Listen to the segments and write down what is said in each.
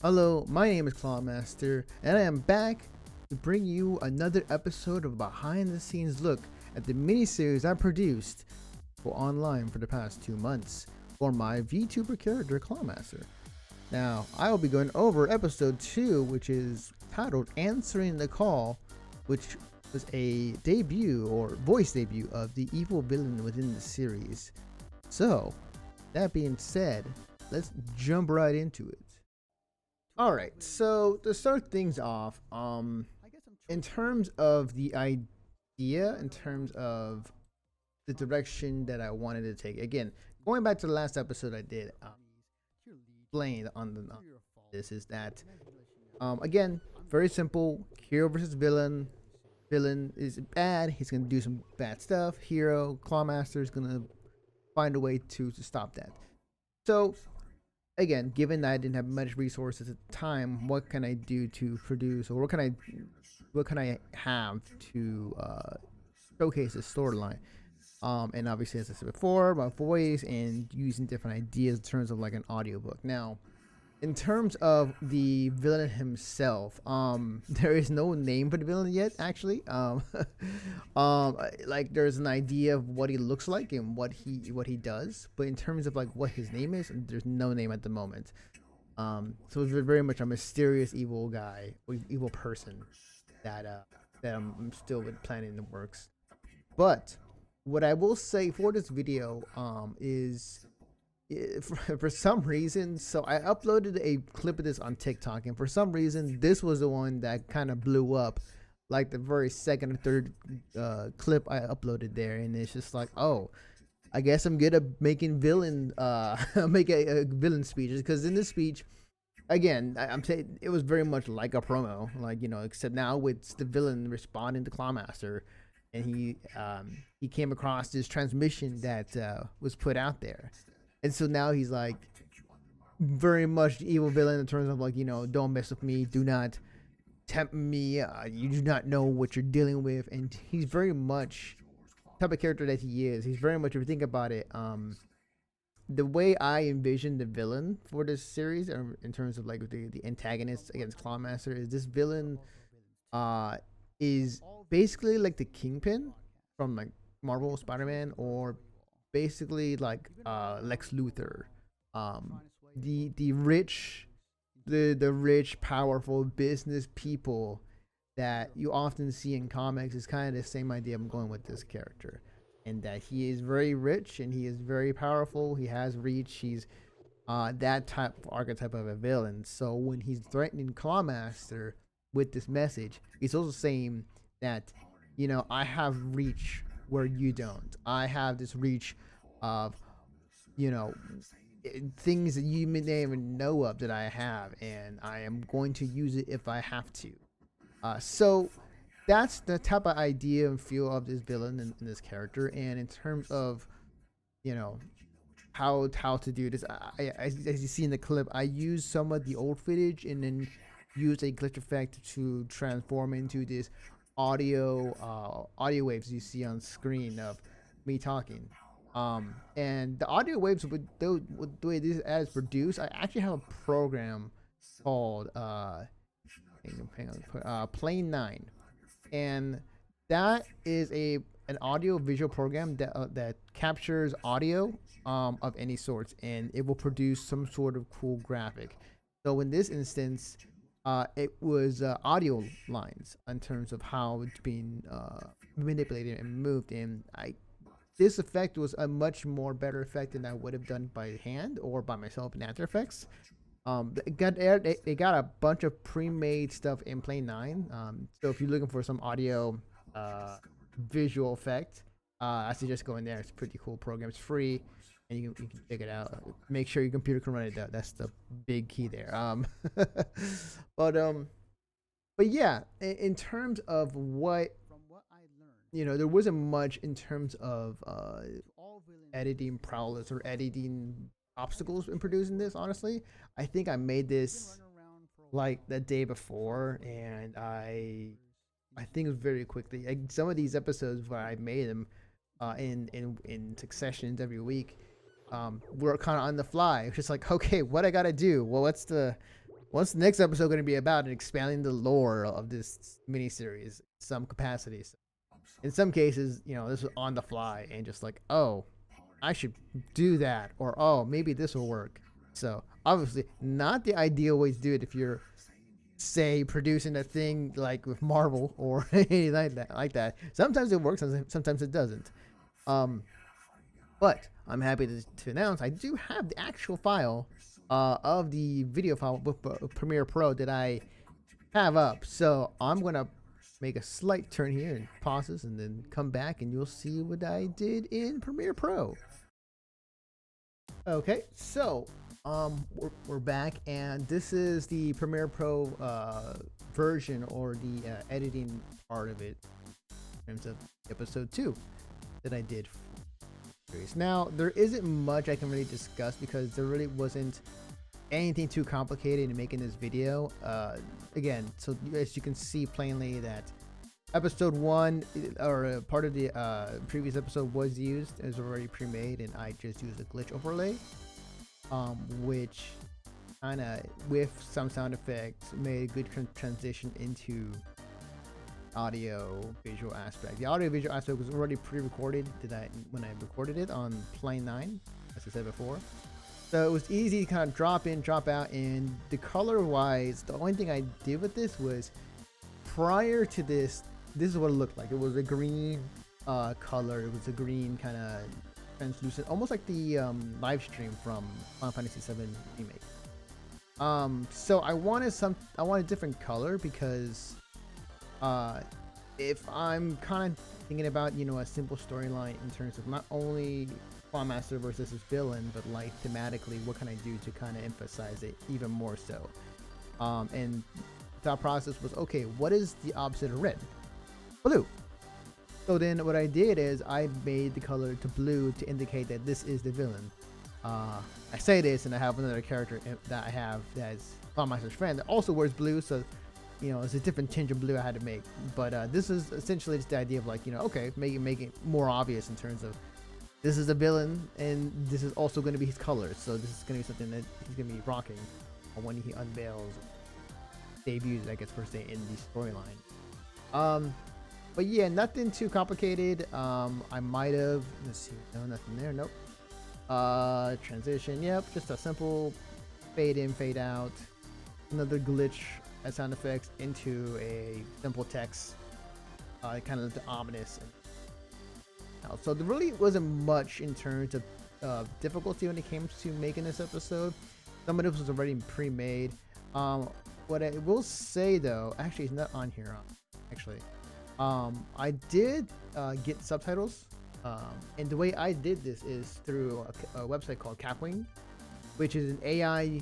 Hello, my name is Clawmaster, and I am back to bring you another episode of a behind the scenes look at the miniseries I produced for online for the past 2 months for my VTuber character Clawmaster. Now, I will be going over episode 2, which is titled Answering the Call, which was a debut or voice debut of the evil villain within the series. So, that being said, let's jump right into it. All right, so to start things off, in terms of the idea, in terms of the direction that I wanted to take, again, going back to the last episode I did, explained on this is that, again, very simple: hero versus villain. Villain is bad; he's gonna do some bad stuff. Hero, Clawmaster is gonna find a way to stop that. So again, given that I didn't have much resources at the time, what can I do to produce, or what can I have to showcase the storyline? And obviously, as I said before, my voice and using different ideas in terms of like an audiobook. Now, in terms of the villain himself, there is no name for the villain yet. Actually, like there's an idea of what he looks like and what he does, but in terms of like what his name is, there's no name at the moment. So it's very much a mysterious evil guy, or evil person that I'm still planning in the works. But what I will say for this video is for some reason, so I uploaded a clip of this on TikTok, and for some reason, this was the one that kind of blew up, like the very second or third clip I uploaded there, and it's just like, oh, I guess I'm good at making villain, make a villain speeches, because in this speech, again, I'm saying it was very much like a promo, like except now with the villain responding to Clawmaster, and he came across this transmission that was put out there, and so now he's like very much the evil villain in terms of like don't mess with me, do not tempt me, you do not know what you're dealing with, and he's very much the type of character that he is. He's very much, if you think about it, the way I envision the villain for this series, in terms of like the antagonist against Clawmaster, is this villain uh is basically like the Kingpin from like Marvel Spider-Man, or basically like Lex Luthor, the rich, the rich powerful business people that you often see in comics. Is kind of the same idea I'm going with this character, and that he is very rich and he is very powerful. He has reach. He's that type of archetype of a villain. So when he's threatening Clawmaster with this message, he's also saying that, I have reach where you don't. I have this reach of, you know, things that you may not even know of that I have, and I am going to use it if I have to. So that's the type of idea and feel of this villain and this character. And in terms of, you know, how to do this, as you see in the clip, I use some of the old footage and then use a glitch effect to transform into this audio waves you see on screen of me talking. And the audio waves with the way this ad is produced, I actually have a program called Plane 9, and that is a an audio visual program that captures audio of any sorts, and it will produce some sort of cool graphic. So in this instance, it was audio lines in terms of how it's being manipulated and moved. And I this effect was a much more better effect than I would have done by hand or by myself in After Effects. It got a bunch of pre-made stuff in Plane 9. So if you're looking for some audio uh, visual effect, I suggest going there. It's a pretty cool program. It's free, and you can check it out. Make sure your computer can run it. That's the big key there. But but yeah, in terms of what there wasn't much in terms of editing prowess or editing obstacles in producing this. Honestly, I think I made this like the day before, and I think it was very quickly. Like, some of these episodes where I made them in successions every week, were kind of on the fly. It's just like, okay, what I gotta do? Well, what's the what's the next episode going to be about, and expanding the lore of this miniseries, some capacities. In some cases, this was on the fly and just like, oh, I should do that, or oh, maybe this will work. So obviously, not the ideal way to do it if you're, say, producing a thing like with Marvel or anything like that. Sometimes it works, sometimes it doesn't. But I'm happy to announce I do have the actual file of the video file with Premiere Pro that I have up. So I'm gonna make a slight turn here and pause this, and then come back, and you'll see what I did in Premiere Pro. Okay, so we're back, and this is the Premiere Pro version, or the editing part of it, in terms of episode 2 that I did. Now, there isn't much I can really discuss because there really wasn't anything too complicated in making this video. Again, so as you can see plainly that episode 1, or part of the previous episode, was used as already pre-made, and I just used a glitch overlay, which kind of, with some sound effects, made a good transition into audio visual aspect. The audio visual aspect was already pre-recorded when I recorded it on Plane 9, as I said before. So it was easy to kind of drop in, drop out. And the color wise, the only thing I did with this was, prior to this is what it looked like. It was a green color. It was a green kind of translucent, almost like the live stream from Final Fantasy VII Remake. So I wanted a different color, because if I'm kind of thinking about, a simple storyline in terms of not only Clawmaster versus his villain, but like thematically, what can I do to kind of emphasize it even more so? And the thought process was, okay, what is the opposite of red? Blue. So then what I did is I made the color to blue to indicate that this is the villain. I say this, and I have another character that I have that's Clawmaster's friend that also wears blue, so it's a different tinge of blue I had to make. But this is essentially just the idea of, like, okay, make it more obvious in terms of, this is the villain, and this is also going to be his colors. So this is going to be something that he's going to be rocking when he unveils, debuts, I guess, per se, in the storyline. But yeah, nothing too complicated. I might have, let's see, no, nothing there, nope. Transition, yep, just a simple fade in, fade out. Another glitch as sound effects into a simple text, kind of the ominous. So there really wasn't much in terms of difficulty when it came to making this episode. Some of this was already pre-made. What I will say though, actually it's not on here, actually. I did get subtitles, and the way I did this is through a website called Capwing, which is an AI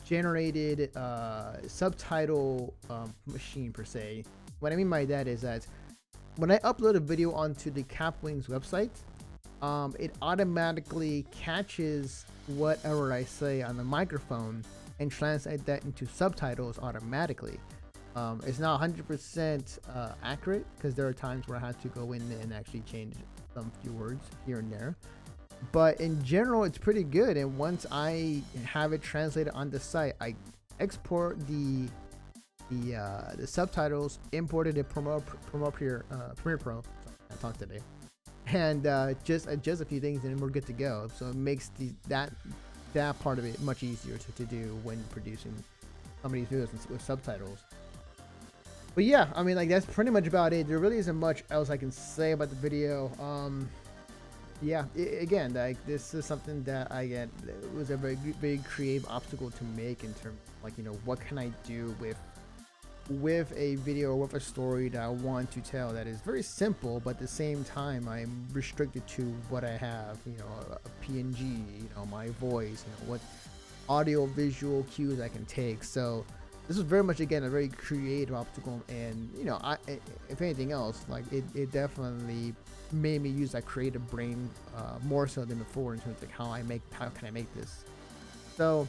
generated subtitle machine per se. What I mean by that is that when I upload a video onto the Capwing's website, it automatically catches whatever I say on the microphone and translate that into subtitles automatically. It's not 100% accurate, because there are times where I had to go in and actually change some few words here and there. But in general, it's pretty good. And once I have it translated on the site, I export the subtitles, imported it Premiere Pro. I talked today, and just adjust a few things, and we're good to go. So it makes that part of it much easier to do when producing some of these videos with subtitles. But yeah, I mean, like, that's pretty much about it. There really isn't much else I can say about the video. Yeah, again, like, this is something that it was a very creative obstacle to make, in terms of, like, what can I do with a video or with a story that I want to tell that is very simple, but at the same time I'm restricted to what I have, a PNG, my voice, what audio visual cues I can take. So this was very much, again, a very creative obstacle, and if anything else, like, it definitely made me use that creative brain more so than before, in terms of how can I make this. So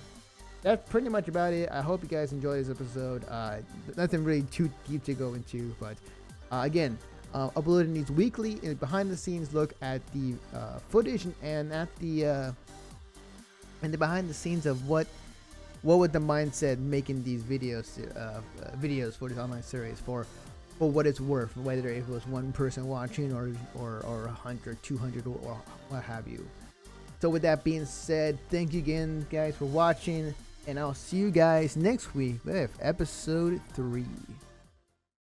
that's pretty much about it. I hope you guys enjoyed this episode. Nothing really too deep to go into, but again, uploading these weekly, and behind the scenes look at the footage and at the behind the scenes of what what would the mindset making these videos for this online series for what it's worth, whether it was one person watching or 100, 200, or what have you. So with that being said, thank you again, guys, for watching, and I'll see you guys next week with episode 3.